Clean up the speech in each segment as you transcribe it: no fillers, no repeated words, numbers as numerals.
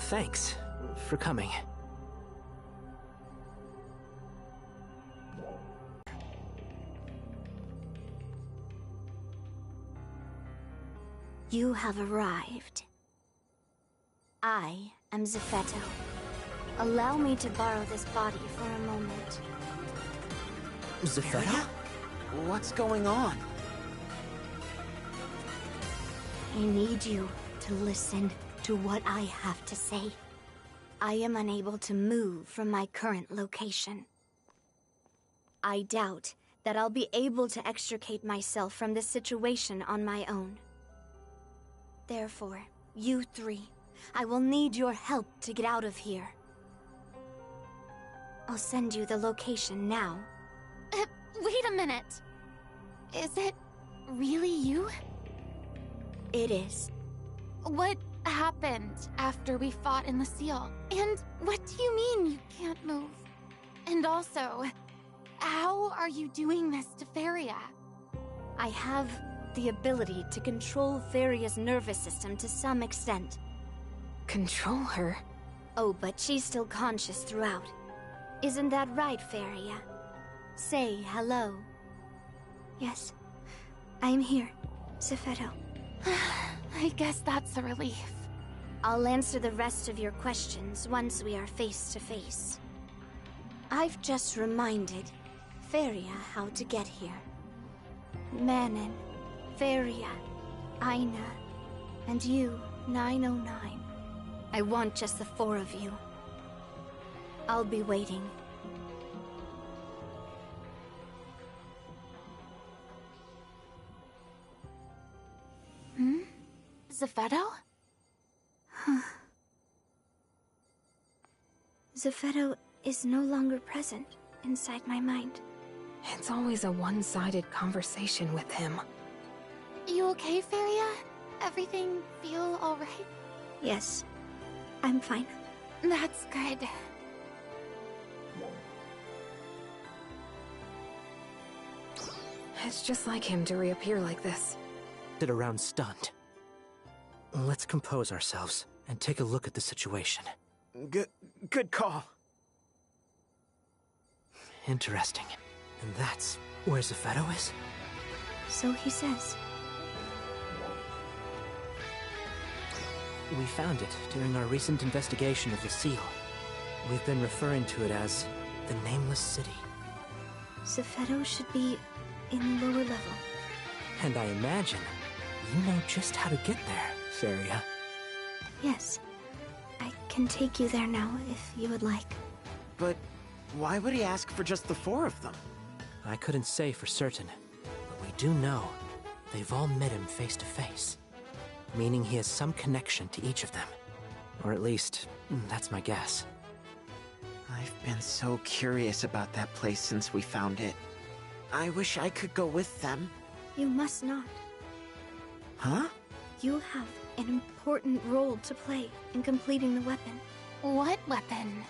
Thanks for coming. You have arrived. I am Zephetto. Allow me to borrow this body for a moment. Zephetto? What's going on? I need you to listen to what I have to say. I am unable to move from my current location. I doubt that I'll be able to extricate myself from this situation on my own. Therefore, you three, I will need your help to get out of here. I'll send you the location now. Wait a minute. Is it really you? It is. What happened after we fought in the seal? And what do you mean you can't move? And also, how are you doing this to Feria? I have the ability to control Feria's nervous system to some extent. Control her? Oh, but she's still conscious throughout. Isn't that right, Feria? Say hello. Yes, I'm here, Zephetto. I guess that's a relief. I'll answer the rest of your questions once we are face to face. I've just reminded Feria how to get here. Manon, Feria, Aina, and you, 909. I want just the four of you. I'll be waiting. Zephetto? Zephetto is no longer present inside my mind. It's always a one-sided conversation with him. You okay, Feria? Everything feel alright? Yes, I'm fine. That's good. It's just like him to reappear like this. Sit around stunned. Let's compose ourselves and take a look at the situation. Good call. Interesting. And that's where Zephetto is? So he says. We found it during our recent investigation of the seal. We've been referring to it as the Nameless City. Zephetto should be in lower level. And I imagine you know just how to get there, Feria. Yes. I can take you there now if you would like. But why would he ask for just the four of them? I couldn't say for certain, but we do know they've all met him face to face. Meaning he has some connection to each of them. Or at least, that's my guess. I've been so curious about that place since we found it. I wish I could go with them. You must not. Huh? You have an important role to play in completing the weapon. What weapon?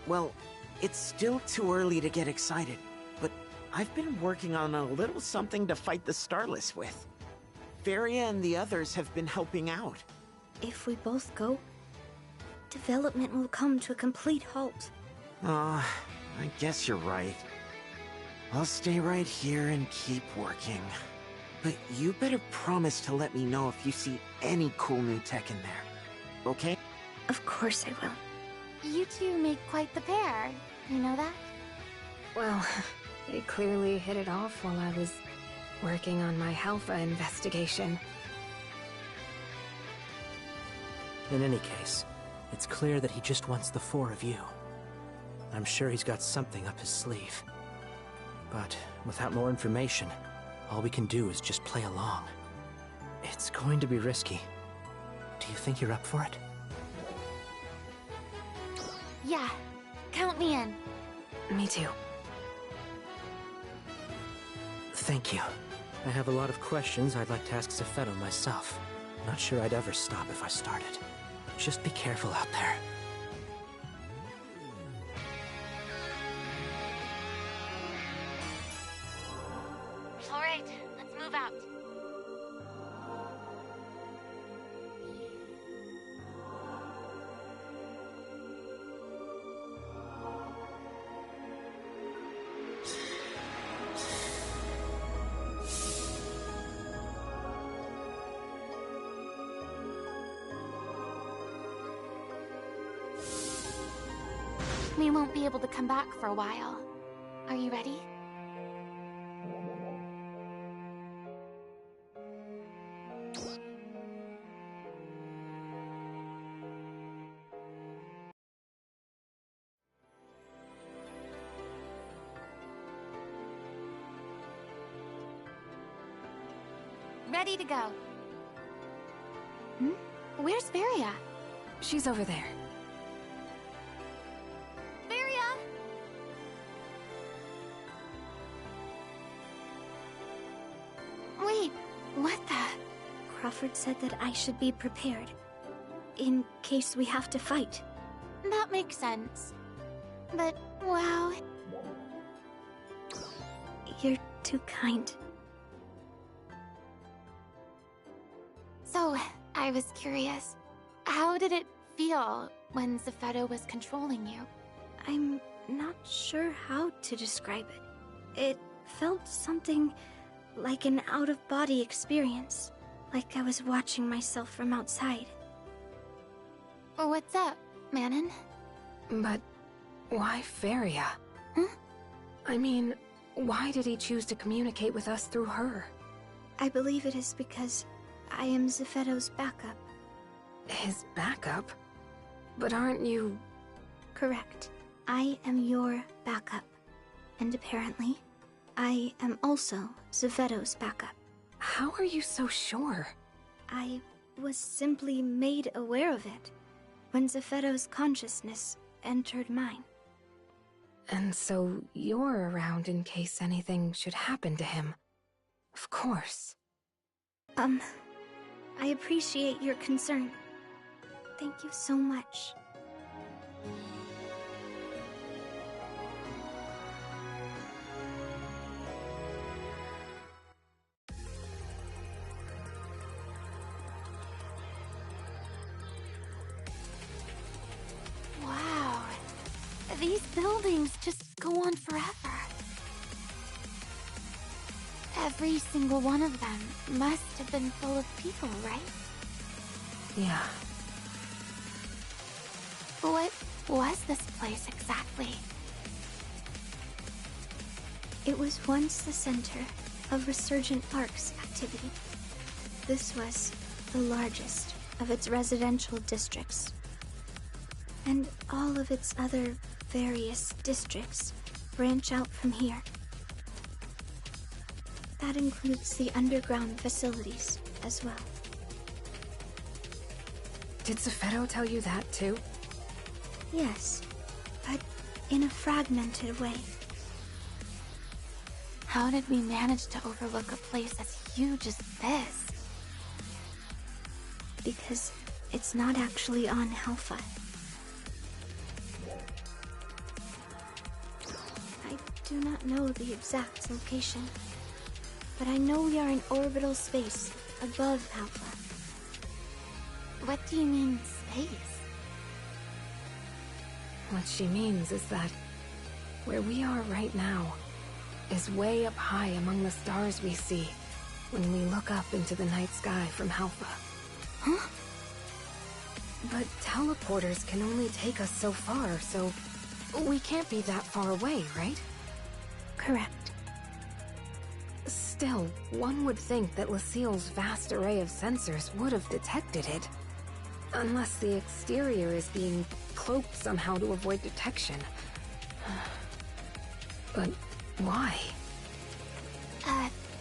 Well, it's still too early to get excited, but I've been working on a little something to fight the Starless with. Feria and the others have been helping out. If we both go, development will come to a complete halt. I guess you're right. I'll stay right here and keep working. But you better promise to let me know if you see any cool new tech in there. Okay? Of course I will. You two make quite the pair. You know that? Well, they clearly hit it off while I was working on my Halpha investigation. In any case, it's clear that he just wants the four of you. I'm sure he's got something up his sleeve. But without more information, all we can do is just play along. It's going to be risky. Do you think you're up for it? Yeah. Count me in. Me too. Thank you. I have a lot of questions I'd like to ask Zephetto myself. Not sure I'd ever stop if I started. Just be careful out there. All right, let's move out. we won't be able to come back for a while. Are you ready? Ready to go. Where's Varia? She's over there. Varia! Wait, what the? Crawford said that I should be prepared, in case we have to fight. That makes sense. But, wow. You're too kind. So, I was curious. How did it feel when Zephedo was controlling you? I'm not sure how to describe it. It felt something like an out-of-body experience. Like I was watching myself from outside. What's up, Manon? But why Feria? Huh? I mean, why did he choose to communicate with us through her? I believe it is because I am Zephedo's backup. His backup? But aren't you... Correct. I am your backup. And apparently, I am also Zephedo's backup. How are you so sure? I was simply made aware of it when Zephedo's consciousness entered mine. And so you're around in case anything should happen to him. Of course. I appreciate your concern. Thank you so much. Wow. These buildings just go on forever. Every single one of them must have been full of people, right? Yeah. What was this place exactly? It was once the center of Resurgent Arc's activity. This was the largest of its residential districts. And all of its other various districts branch out from here. That includes the underground facilities as well. Did Zephedo tell you that too? Yes, but in a fragmented way. How did we manage to overlook a place as huge as this? Because it's not actually on Helfa. I do not know the exact location, but I know we are in orbital space above Alpha. What do you mean, space? What she means is that where we are right now is way up high among the stars we see when we look up into the night sky from Halpha. Huh? But teleporters can only take us so far, so we can't be that far away, right? Correct. Still, one would think that Lucille's vast array of sensors would have detected it. Unless the exterior is being cloaked somehow to avoid detection. But why?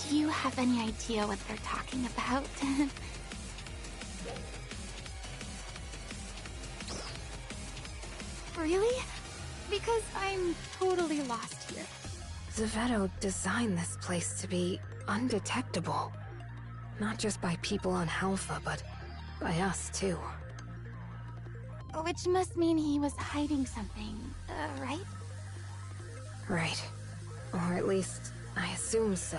Do you have any idea what they're talking about? Really? Because I'm totally lost here. Zephedo designed this place to be undetectable. Not just by people on Halpha, but by us too. Which must mean he was hiding something, right? Right. Or at least, I assume so.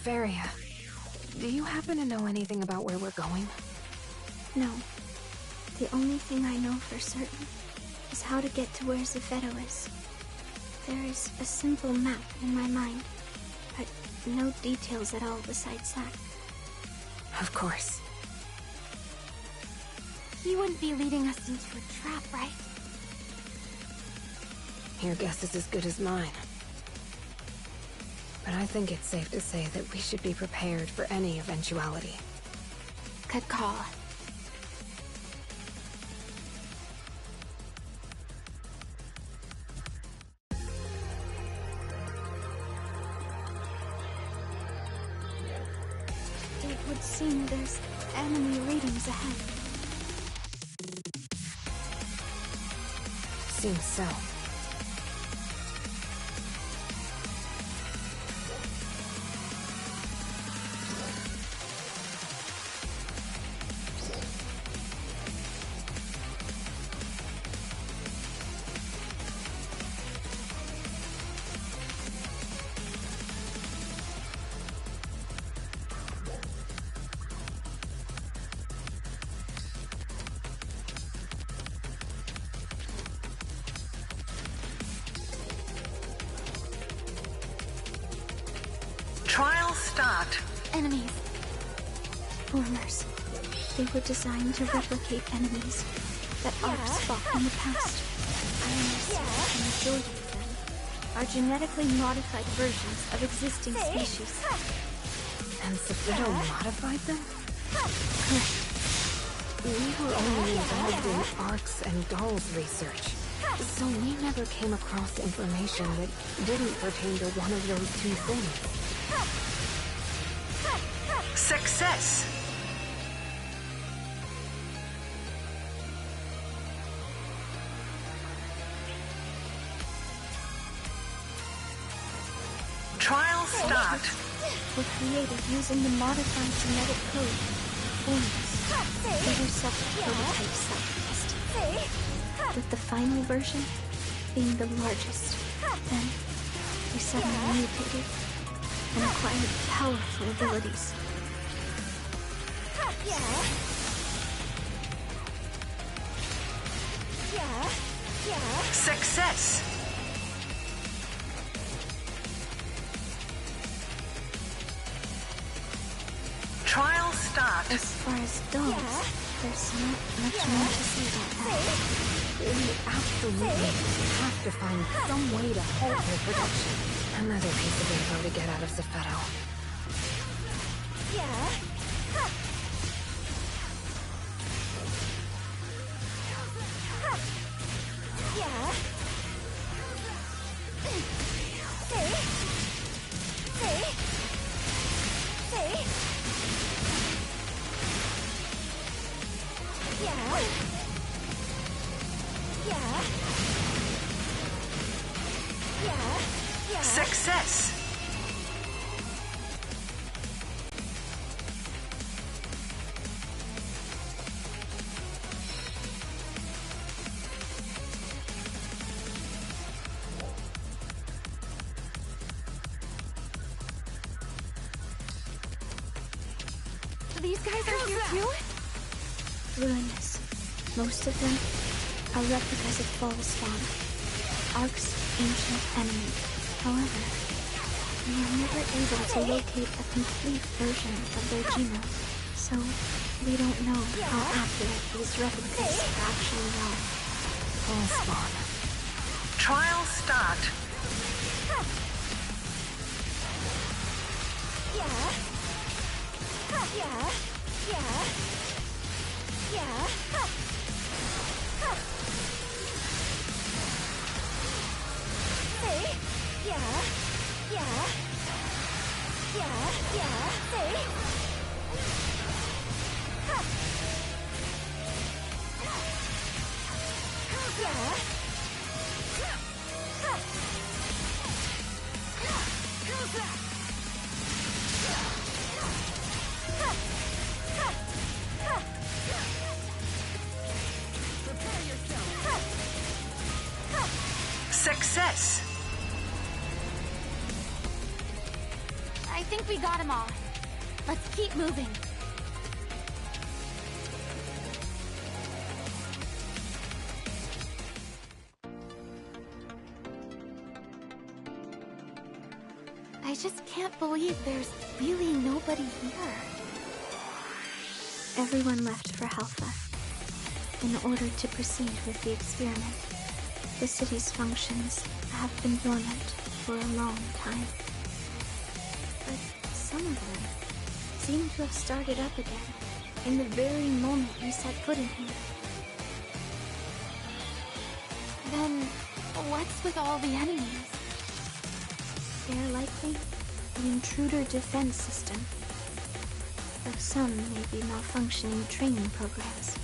Feria, do you happen to know anything about where we're going? No. The only thing I know for certain is how to get to where Zephedo is. There is a simple map in my mind, but no details at all besides that. Of course. He wouldn't be leading us into a trap, right? Your guess is as good as mine. But I think it's safe to say that we should be prepared for any eventuality. Good call. It would seem there's enemy readings ahead. Seems so. Trial start. Enemies. Formers. They were designed to replicate enemies that Arps fought in the past. I understand the majority of them are genetically modified versions of existing species. And Sephiroth modified them? Correct. We were only involved in Ark's and Dahl's research, so we never came across information that didn't pertain to one of those two things. Success! Trial start. Were created using the modified genetic code. Formers. They were self-prototype self-tested. With the final version being the largest. Then, they suddenly mutated and acquired powerful abilities. Success! Trial start. As far as dogs, there's not much more to say about that. We absolutely have to find some way to halt their production. Another piece of info to get out of Sephiroth. Success! These guys are here too? Ruinous. Most of them are replicas of Ballspawn, Ark's ancient enemy. However, we are never able to locate a complete version of their genome, so we don't know how accurate these replicas actually are. Ballspawn. Trial start. Success! I think we got them all. Let's keep moving. I just can't believe there's really nobody here. Everyone left for Halpha in order to proceed with the experiment. The city's functions have been dormant for a long time. But some of them seem to have started up again in the very moment we set foot in here. Then, what's with all the enemies? They're likely the intruder defense system, though some may be malfunctioning training programs.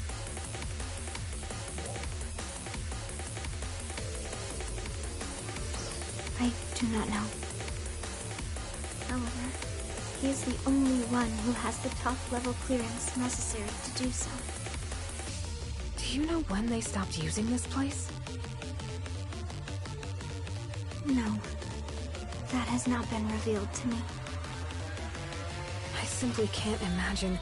I do not know. However, he is the only one who has the top-level clearance necessary to do so. Do you know when they stopped using this place? No, that has not been revealed to me. I simply can't imagine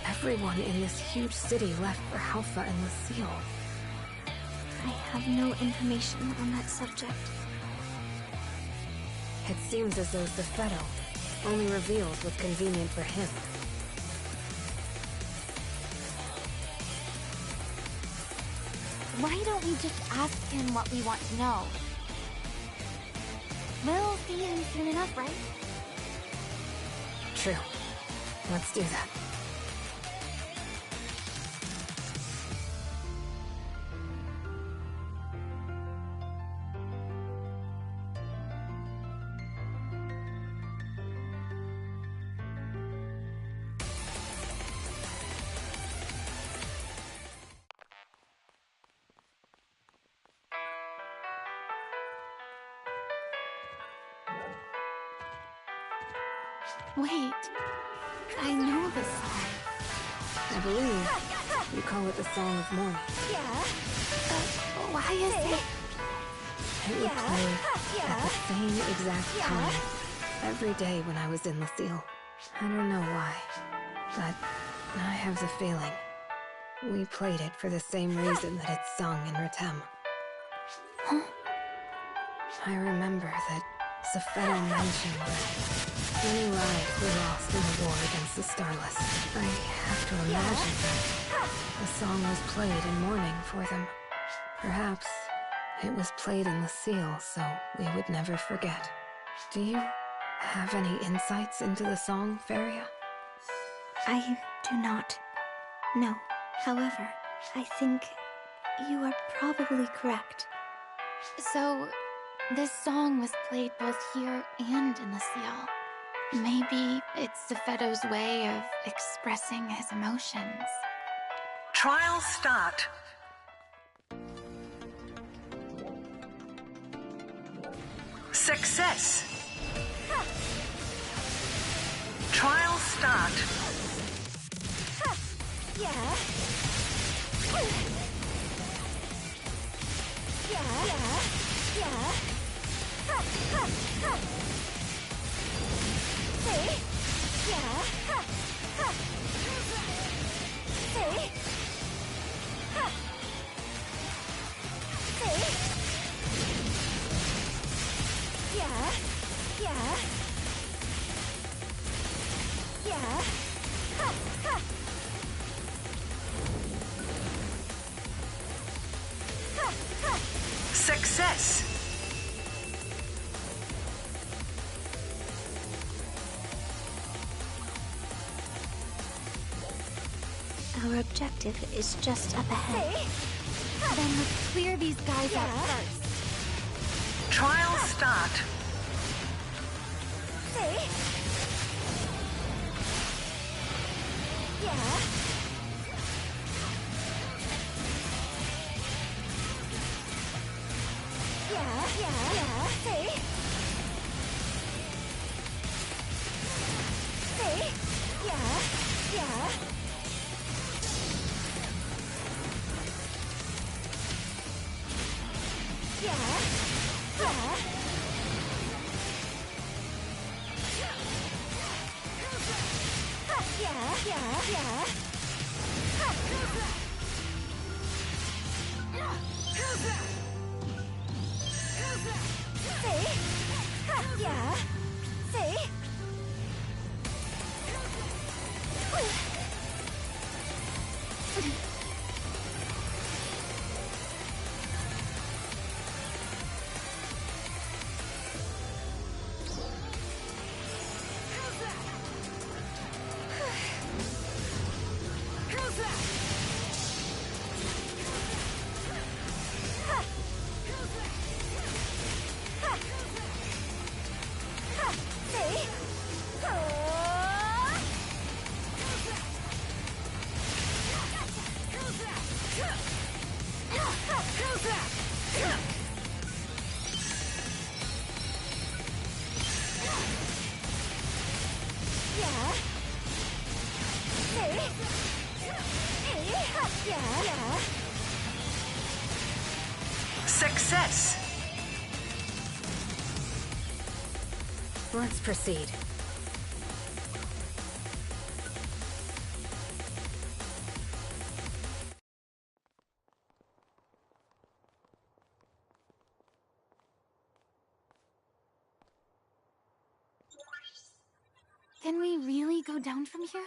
everyone in this huge city left for Halpha and Lucille. I have no information on that subject. It seems as though Zephedo only reveals what's convenient for him. Why don't we just ask him what we want to know? We'll see him soon enough, right? True. Let's do that. Wait, I know this song. I believe you call it the Song of Morning. Why is it? It would play at the same exact time every day when I was in Lucille. I don't know why, but I have the feeling we played it for the same reason that it's sung in Retem. Huh? I remember that Zephedo mentioned that many lives were lost in the war against the Starless. I have to imagine that the song was played in mourning for them. Perhaps it was played in Lucille so we would never forget. Do you have any insights into the song, Feria? I do not. No. However, I think you are probably correct. So, this song was played both here and in the seal. Maybe it's Zephedo's way of expressing his emotions. Trial start. Success. Trial start. Success. Our objective is just up ahead. Then let's clear these guys out first. Trial start. Let's proceed. Can we really go down from here?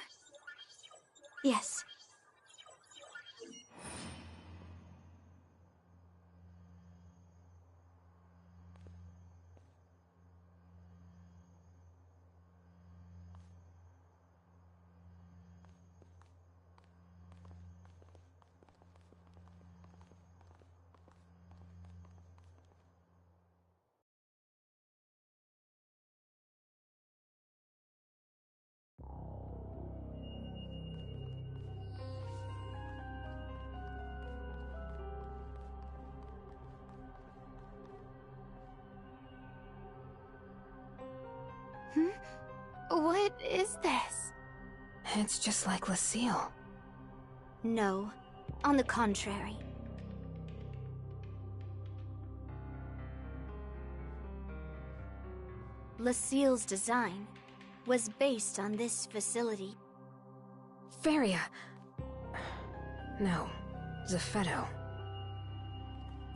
Yes. What is this? It's just like Lucille. No. On the contrary. Lucille's design was based on this facility. Feria. No, Zeffetto.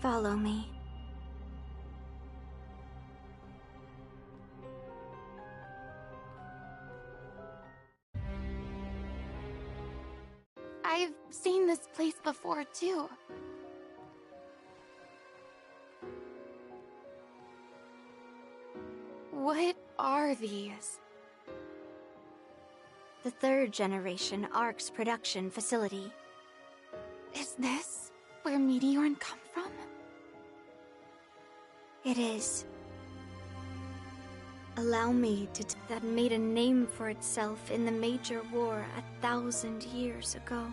Follow me. I've seen this place before, too. What are these? The third generation ARC's production facility. Is this where Meteorn come from? It is. Allow me to that made a name for itself in the major war 1,000 years ago.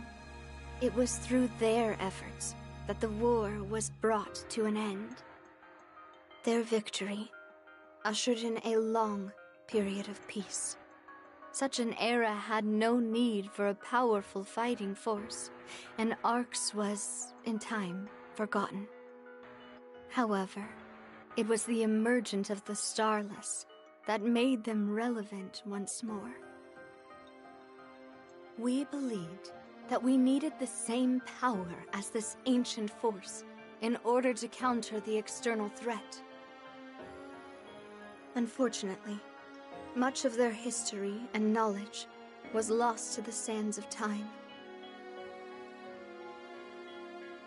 It was through their efforts that the war was brought to an end. Their victory ushered in a long period of peace. Such an era had no need for a powerful fighting force, and Arx was, in time, forgotten. However, it was the emergence of the Starless that made them relevant once more. We believed that we needed the same power as this ancient force in order to counter the external threat. Unfortunately, much of their history and knowledge was lost to the sands of time.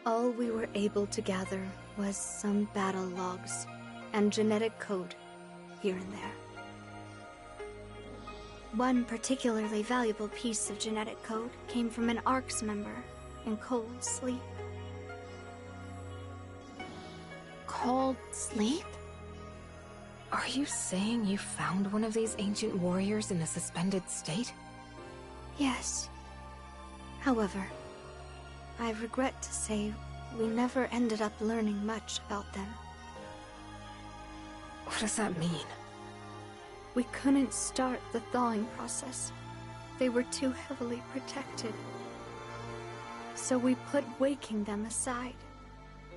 All we were able to gather was some battle logs and genetic code here and there. One particularly valuable piece of genetic code came from an ARCS member in cold sleep. Cold sleep? Are you saying you found one of these ancient warriors in a suspended state? Yes. However, I regret to say we never ended up learning much about them. What does that mean? We couldn't start the thawing process. They were too heavily protected. So we put waking them aside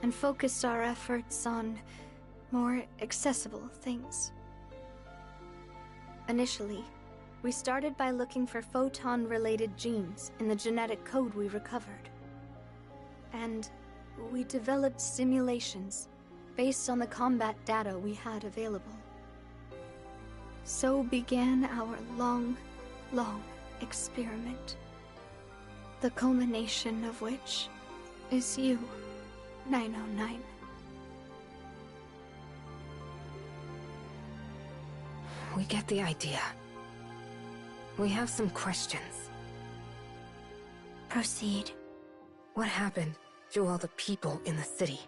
and focused our efforts on more accessible things. Initially, we started by looking for photon-related genes in the genetic code we recovered. And we developed simulations based on the combat data we had available. So began our long, long experiment. The culmination of which is you, 909. We get the idea. We have some questions. Proceed. What happened to all the people in the city?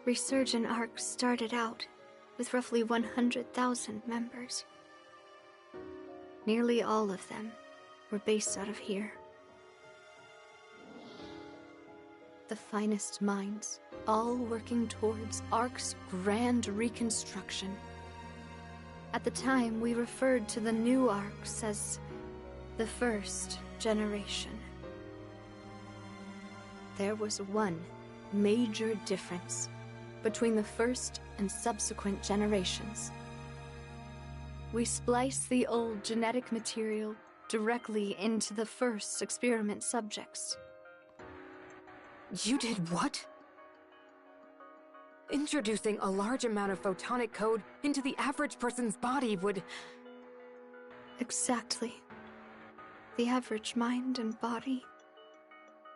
Resurgent Arc started out with roughly 100,000 members. Nearly all of them were based out of here. The finest minds, all working towards Arc's grand reconstruction. At the time, we referred to the new Arcs as the first generation. There was one major difference. between the first and subsequent generations. We splice the old genetic material directly into the first experiment subjects. You did what? Introducing a large amount of photonic code into the average person's body would... Exactly. The average mind and body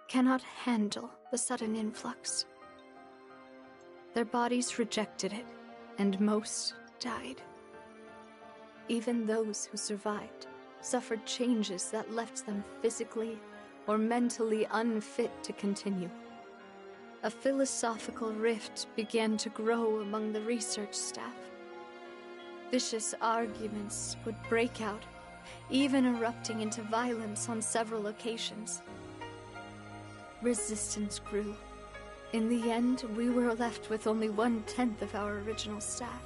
cannot handle the sudden influx. Their bodies rejected it, and most died. Even those who survived suffered changes that left them physically or mentally unfit to continue. A philosophical rift began to grow among the research staff. Vicious arguments would break out, even erupting into violence on several occasions. Resistance grew. In the end, we were left with only 1/10 of our original staff.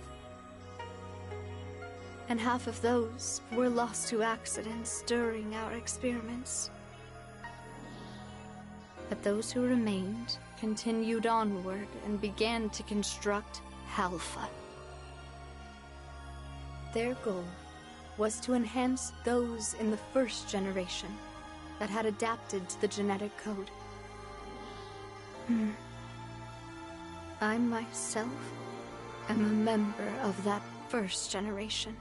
And half of those were lost to accidents during our experiments. But those who remained continued onward and began to construct Alpha. Their goal was to enhance those in the first generation that had adapted to the genetic code. I myself am a member of that first generation.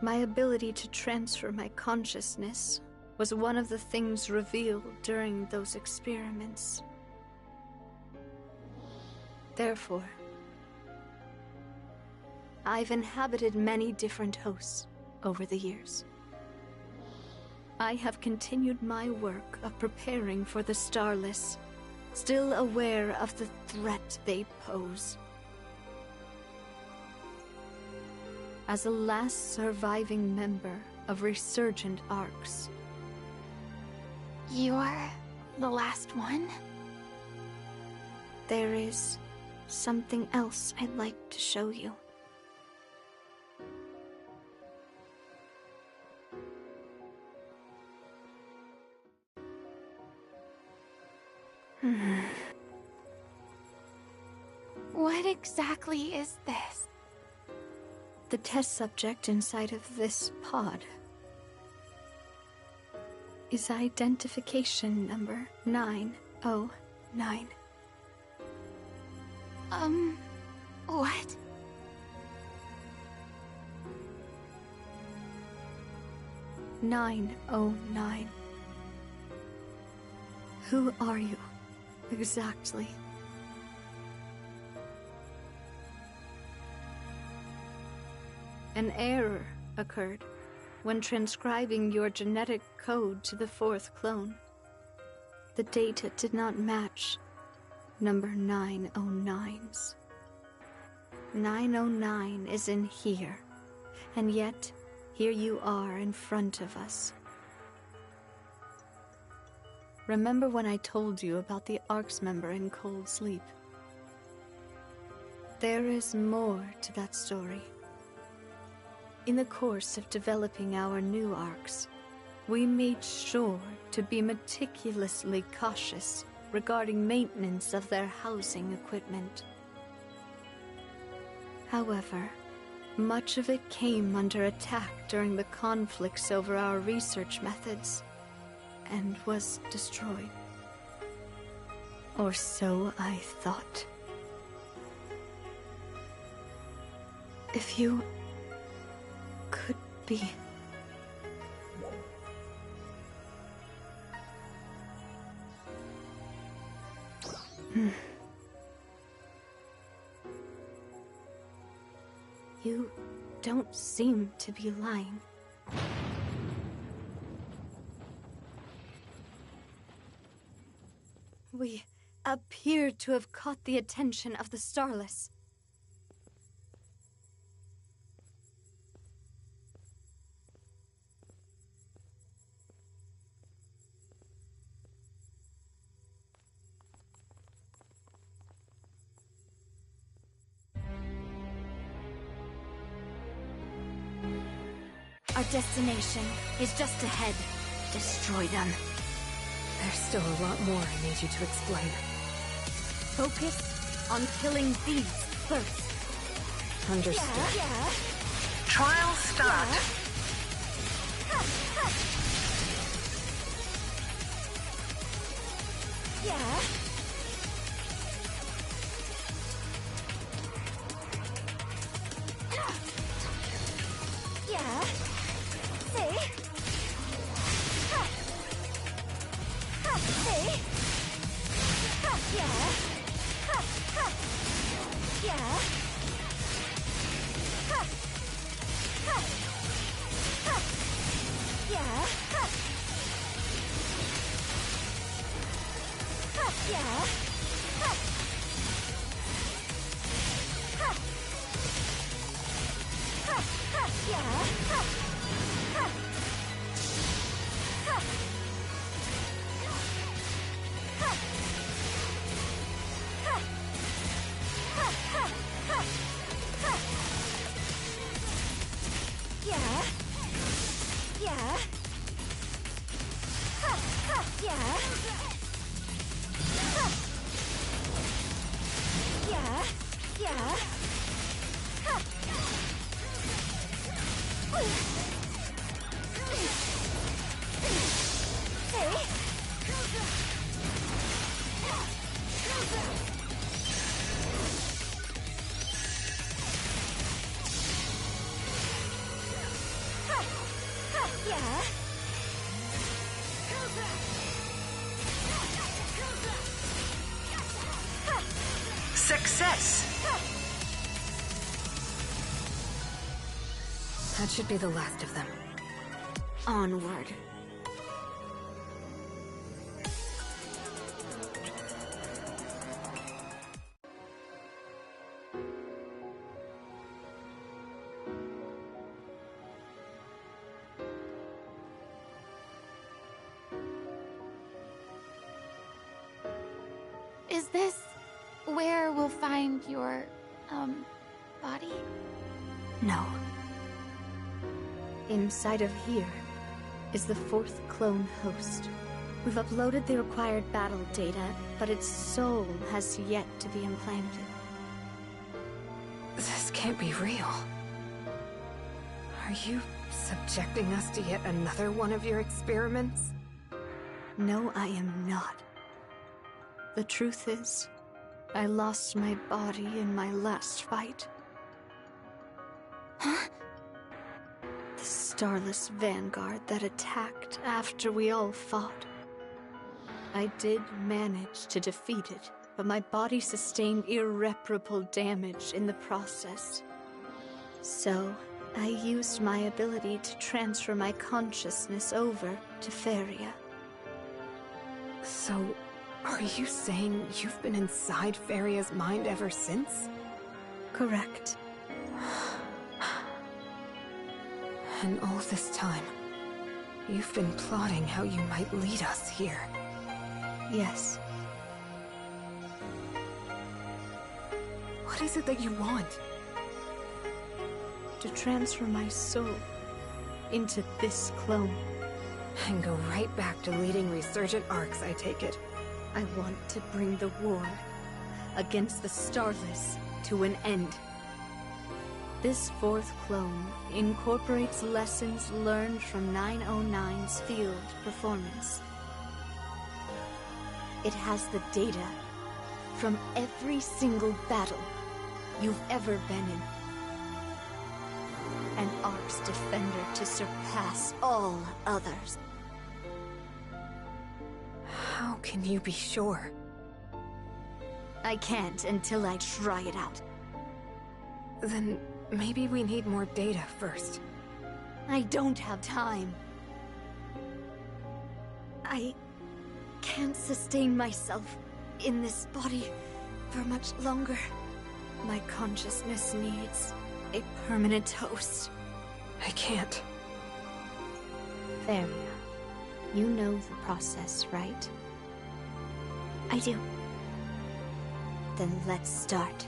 My ability to transfer my consciousness was one of the things revealed during those experiments. Therefore, I've inhabited many different hosts over the years. I have continued my work of preparing for the Starless, still aware of the threat they pose. As a last surviving member of resurgent arcs. You're the last one? There is something else I'd like to show you. What exactly is this? The test subject inside of this pod is identification number 909. What? "909. Who are you, exactly?" An error occurred when transcribing your genetic code to the fourth clone. The data did not match number 909's. 909 is in here, and yet here you are in front of us. Remember when I told you about the ARC's member in Cold Sleep? There is more to that story. In the course of developing our new ARCs, we made sure to be meticulously cautious regarding maintenance of their housing equipment. However, much of it came under attack during the conflicts over our research methods, and was destroyed. Or so I thought. If you could be... You don't seem to be lying. We appear to have caught the attention of the Starless. Our destination is just ahead. Destroy them. There's still a lot more I need you to explain. Focus on killing these first. Understood. Trial start. Success! That should be the last of them. Onward. Is this where we'll find your, body? No. Inside of here is the fourth clone host. We've uploaded the required battle data, but its soul has yet to be implanted. This can't be real. Are you subjecting us to yet another one of your experiments? No, I am not. The truth is, I lost my body in my last fight. Huh? The Starless Vanguard that attacked after we all fought. I did manage to defeat it, but my body sustained irreparable damage in the process. So, I used my ability to transfer my consciousness over to Feria. So, are you saying you've been inside Feria's mind ever since? Correct. And all this time, you've been plotting how you might lead us here. Yes. What is it that you want? To transfer my soul into this clone. And go right back to leading resurgent arcs, I take it. I want to bring the war against the Starless to an end. This fourth clone incorporates lessons learned from 909's field performance. It has the data from every single battle you've ever been in. An Ark's defender to surpass all others. How can you be sure? I can't until I try it out. Then maybe we need more data first. I don't have time. I can't sustain myself in this body for much longer. My consciousness needs a permanent host. I can't. Feria, you know the process, right? I do. Then let's start.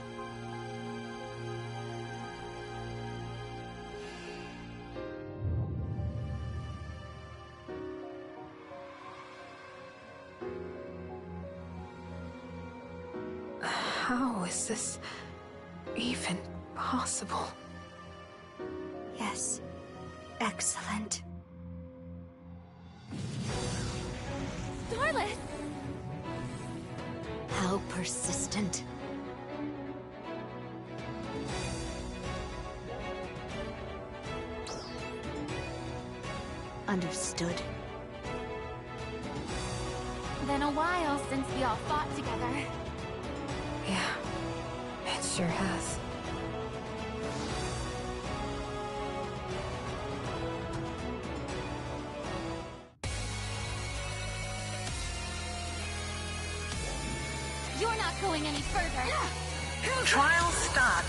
How is this even possible? Yes. Excellent. Starless! How persistent. Understood. Been a while since we all fought together. Yeah, it sure has. You're not going any further. Trial start.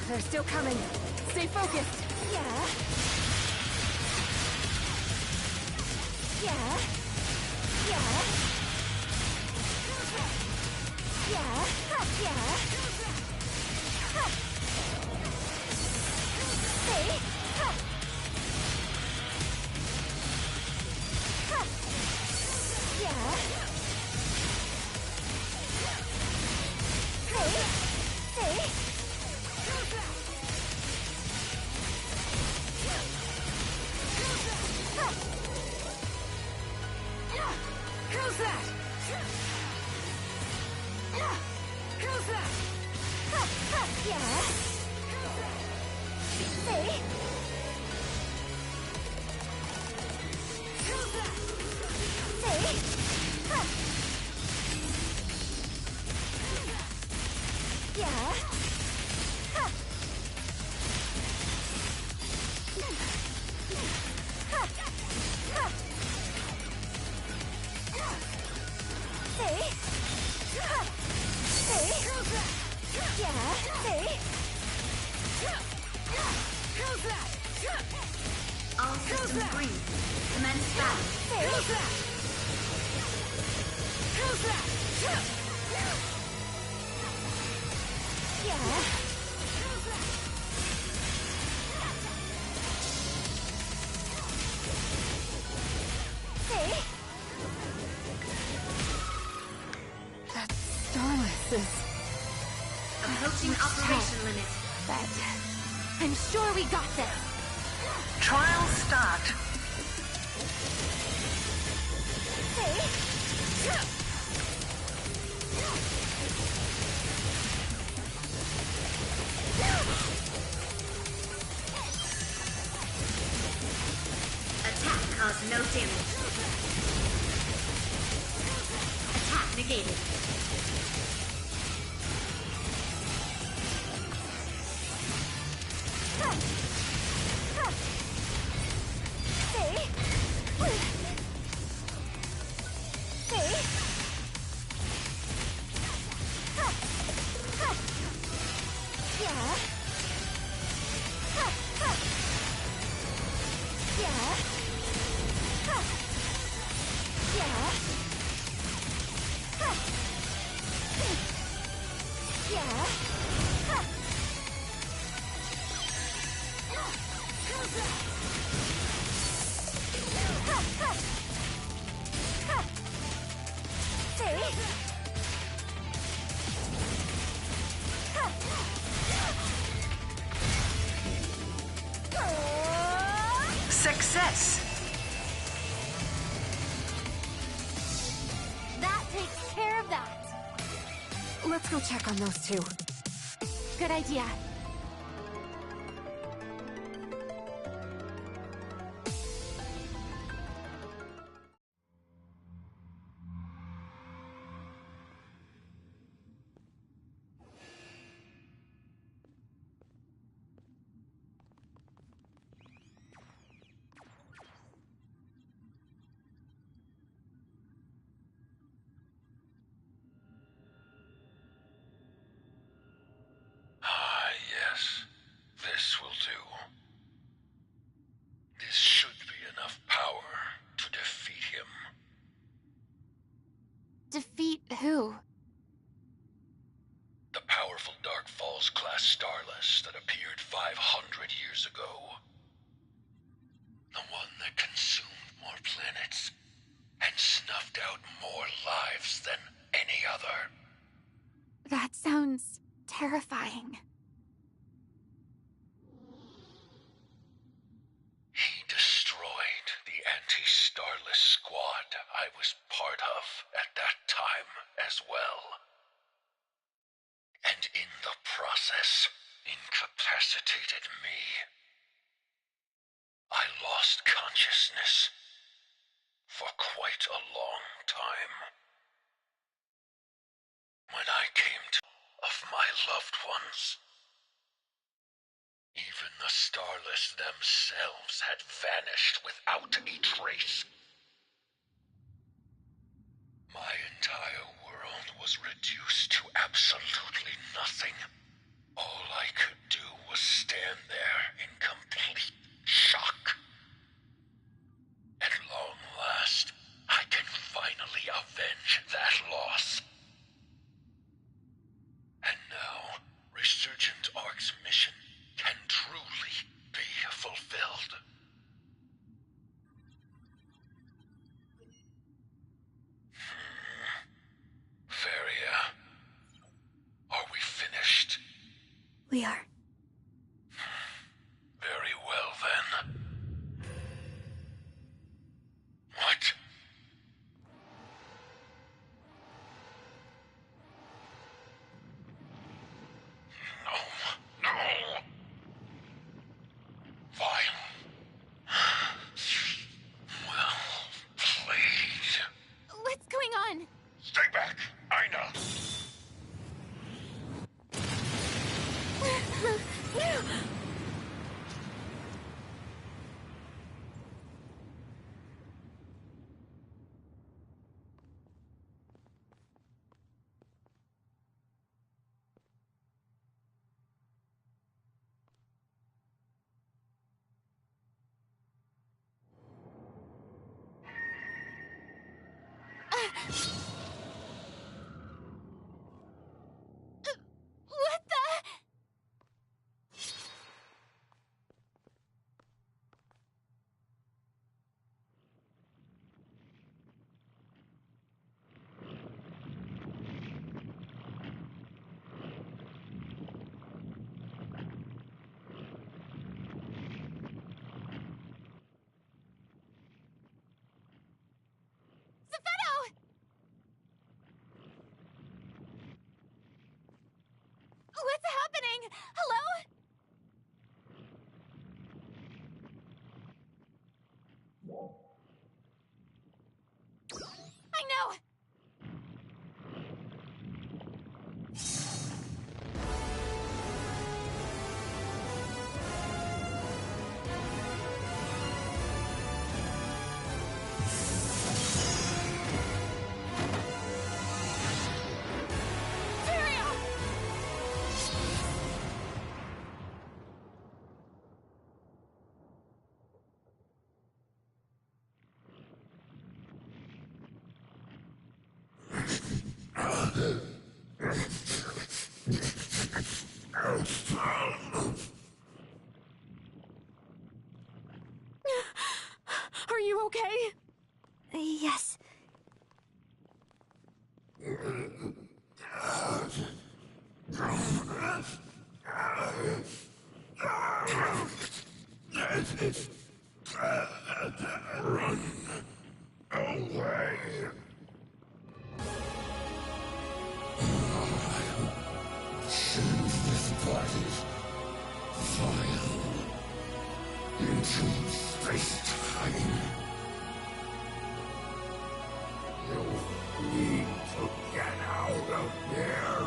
They're still coming. Stay focused. How's that? How's that? All systems green. Commence battle. That Starless is... Approaching operation limit. But I'm sure we got this. Trial start. Attack caused no damage. Attack negated. Success. That takes care of that. Let's go check on those two. Good idea. Who? The powerful Dark Falls class starless that appeared 500 years ago. The one that consumed more planets and snuffed out more lives than any other. That sounds terrifying. He destroyed the anti-starless squad I was part of at that time as well. And in the process, incapacitated me. I lost consciousness for quite a long time. When I came to of my loved ones, even the starless themselves had vanished without a trace. My entire world was reduced to absolutely nothing. All I could do was stand there in complete shock. At long last, I can finally avenge that loss. And now, Resurgent Ark's mission can truly be fulfilled. Varia, are we finished? We are. Very well, then. What? No. Fine. Well played. What's going on? Stay back, Aina. What the? What's happening? Hello? I know! Are you okay? Yes. Run away. Send this body vile into space-time. You need to get out of here.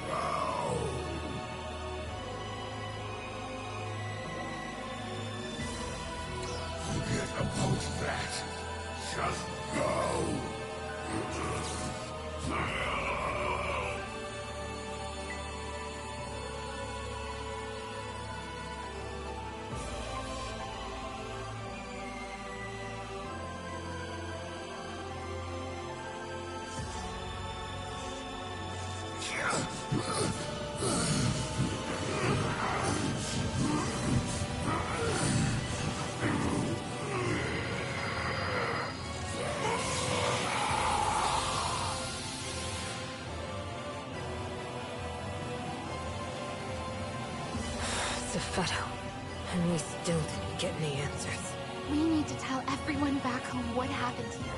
Now. Forget about that. Just go. Zepheto, and we still didn't get any answers. We need to tell everyone back home what happened here.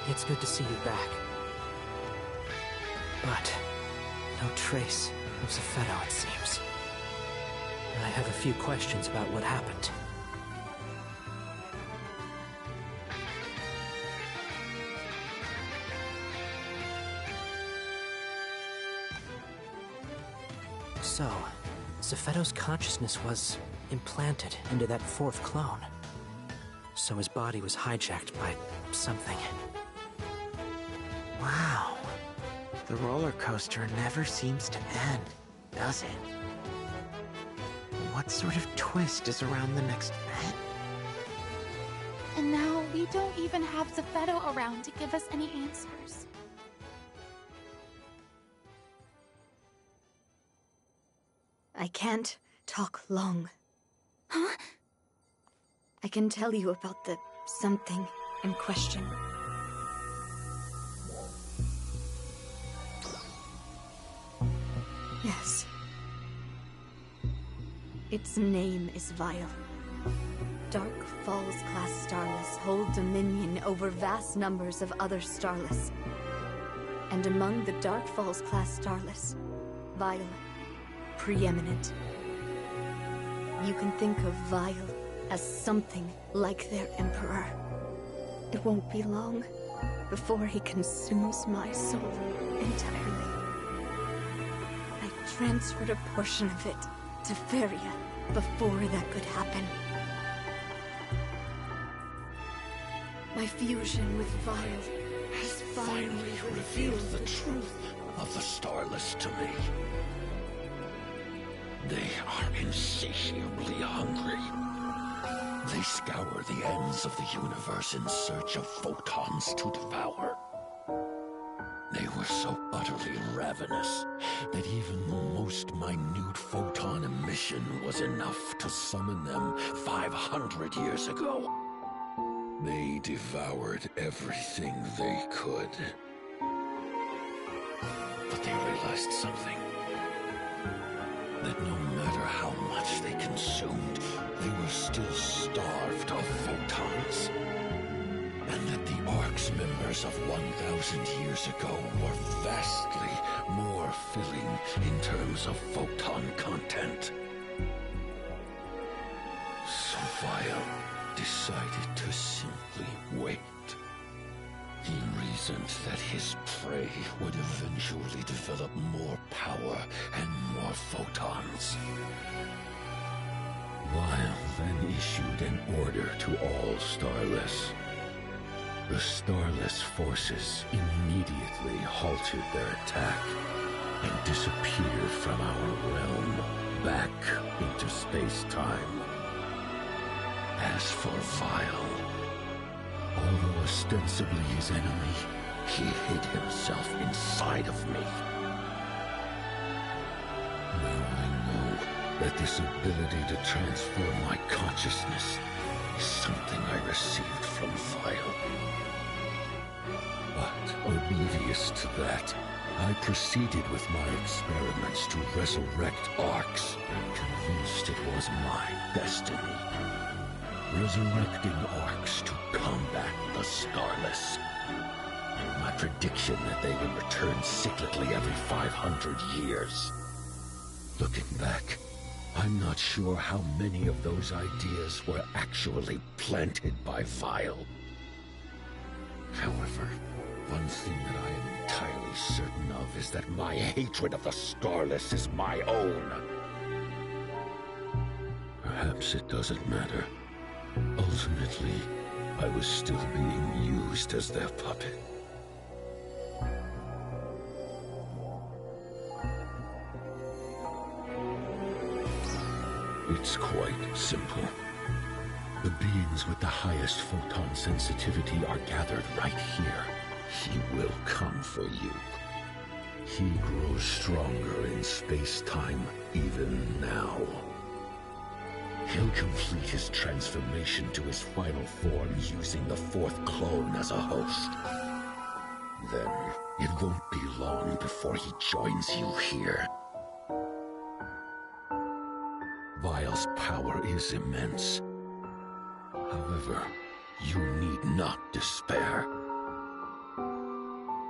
It's good to see you back. But no trace of Zepheto, it seems. I have a few questions about what happened. So, Zepheto's consciousness was implanted into that fourth clone. So his body was hijacked by something. Wow. The roller coaster never seems to end, does it? What sort of twist is around the next bend? And now we don't even have Zepheto around to give us any answers. I can't talk long. Huh? I can tell you about the something in question. Yes. Its name is Vile. Dark Falls-class Starless hold dominion over vast numbers of other Starless. And among the Dark Falls-class Starless, Vile, preeminent. You can think of Vile as something like their Emperor. It won't be long before he consumes my soul entirely. I transferred a portion of it to Feria before that could happen. My fusion with Vile has finally revealed the truth of the Starless to me. They are insatiably hungry. They scour the ends of the universe in search of photons to devour. They were so utterly ravenous that even the most minute photon emission was enough to summon them 500 years ago. They devoured everything they could. But they realized something. That no matter how much they consumed, they were still starved of photons. And that the Ark's members of 1,000 years ago were vastly more filling in terms of photon content. So Vile decided to simply wait. He reasoned that his prey would eventually develop more power and more photons. Vile then issued an order to all Starless. The Starless forces immediately halted their attack and disappeared from our realm back into space-time. As for Vile, although ostensibly his enemy, he hid himself inside of me. Now I know that this ability to transform my consciousness is something I received from Vile. But oblivious to that, I proceeded with my experiments to resurrect Arcs, convinced it was my destiny. Resurrecting Arcs to combat the Starless. my prediction that they would return cyclically every 500 years. Looking back, I'm not sure how many of those ideas were actually planted by Vile. However, one thing that I am entirely certain of is that my hatred of the Scarless is my own. Perhaps it doesn't matter. Ultimately, I was still being used as their puppet. It's quite simple. The beings with the highest photon sensitivity are gathered right here. He will come for you. He grows stronger in space-time even now. He'll complete his transformation to his final form using the fourth clone as a host. Then, it won't be long before he joins you here. Vile's power is immense. However, you need not despair.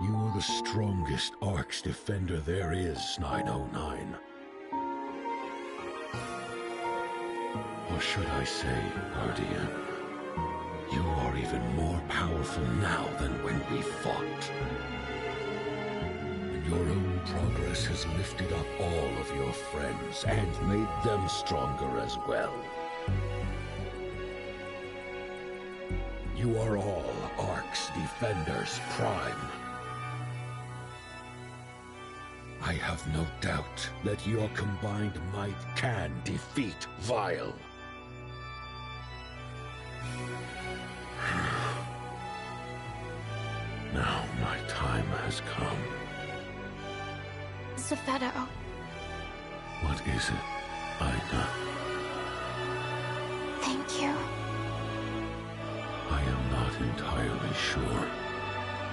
You're the strongest Ark's defender there is, 909. Or should I say, Guardian, you are even more powerful now than when we fought. And your own progress has lifted up all of your friends and made them stronger as well. You are all Ark's defenders prime. I have no doubt that your combined might can defeat Vile. Now my time has come. Zephedo. What is it, Aina? Thank you. I am not entirely sure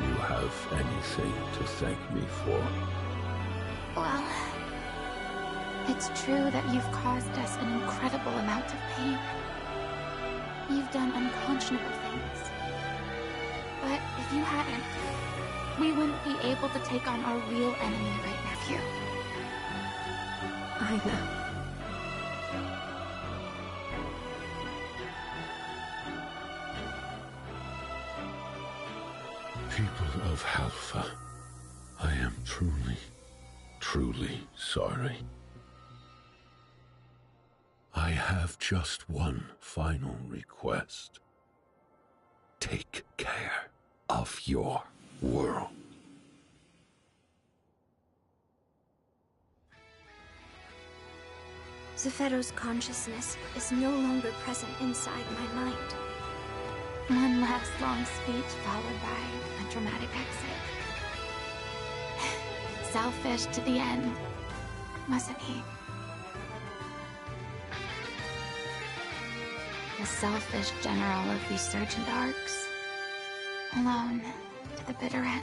you have anything to thank me for. Well, it's true that you've caused us an incredible amount of pain. You've done unconscionable things. But if you hadn't, we wouldn't be able to take on our real enemy right now. You. I know. People of Halpha, I am truly sorry. I have just one final request. Take care of your world. Zephedo's consciousness is no longer present inside my mind. One last long speech followed by a dramatic exit. Selfish to the end, wasn't he? The selfish general of resurgent arcs. Alone to the bitter end.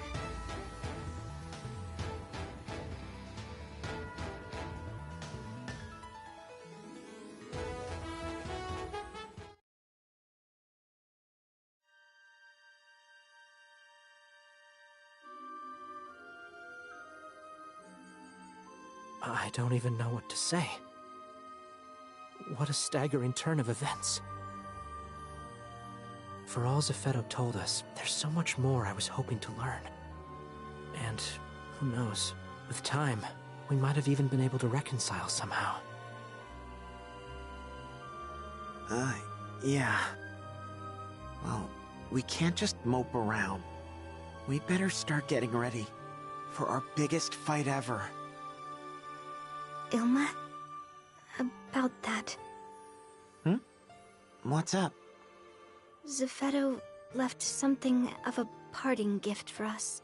I don't even know what to say. What a staggering turn of events. For all Zephedo told us, there's so much more I was hoping to learn. And who knows, with time, we might have even been able to reconcile somehow. Yeah. Well, we can't just mope around. We better start getting ready for our biggest fight ever. Ilma? About that. What's up? Zephedo left something of a parting gift for us.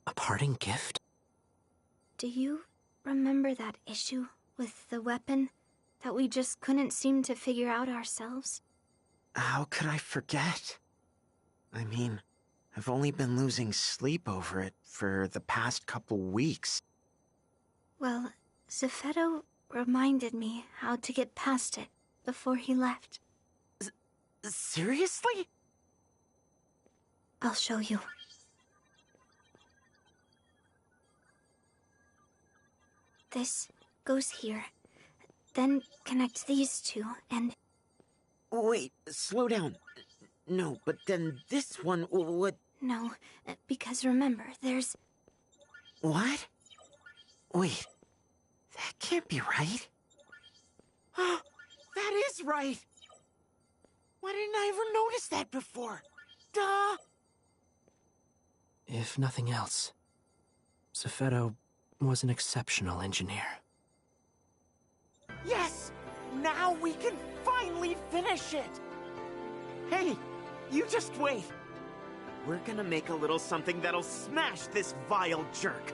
A parting gift? Do you remember that issue with the weapon that we just couldn't seem to figure out ourselves? How could I forget? I mean, I've only been losing sleep over it for the past couple weeks. Well, Zephedo reminded me how to get past it before he left. Seriously? I'll show you. This goes here. Then connect these two, and... Wait, slow down. No, but then this one would... No, because remember, there's... What? Wait, that can't be right. That is right! Why didn't I ever notice that before? Duh! If nothing else, Zeffetto was an exceptional engineer. Yes! Now we can finally finish it! Hey, you just wait. We're gonna make a little something that'll smash this vile jerk.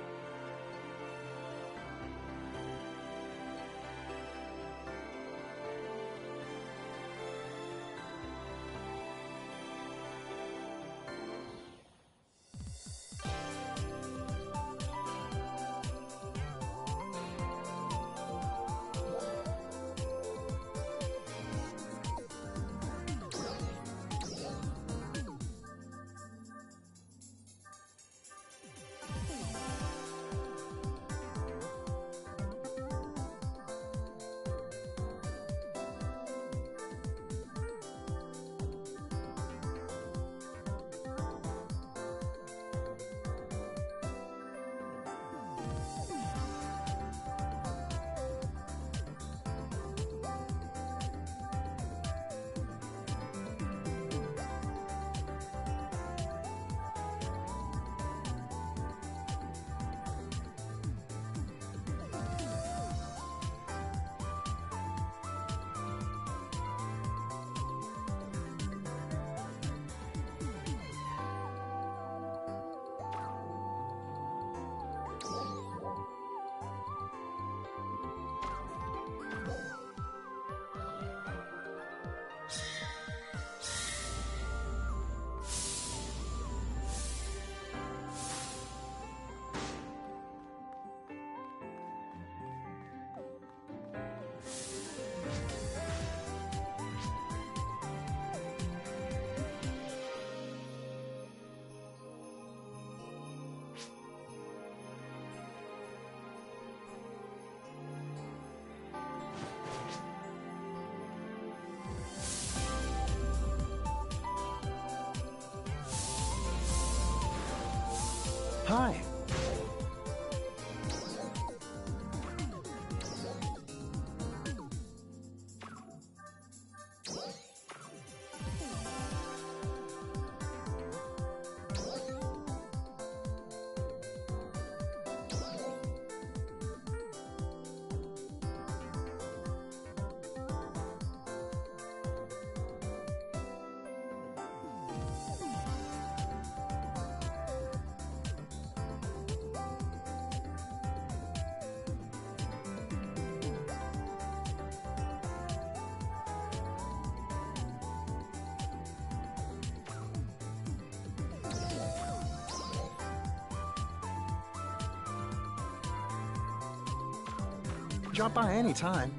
Hi. Drop by anytime.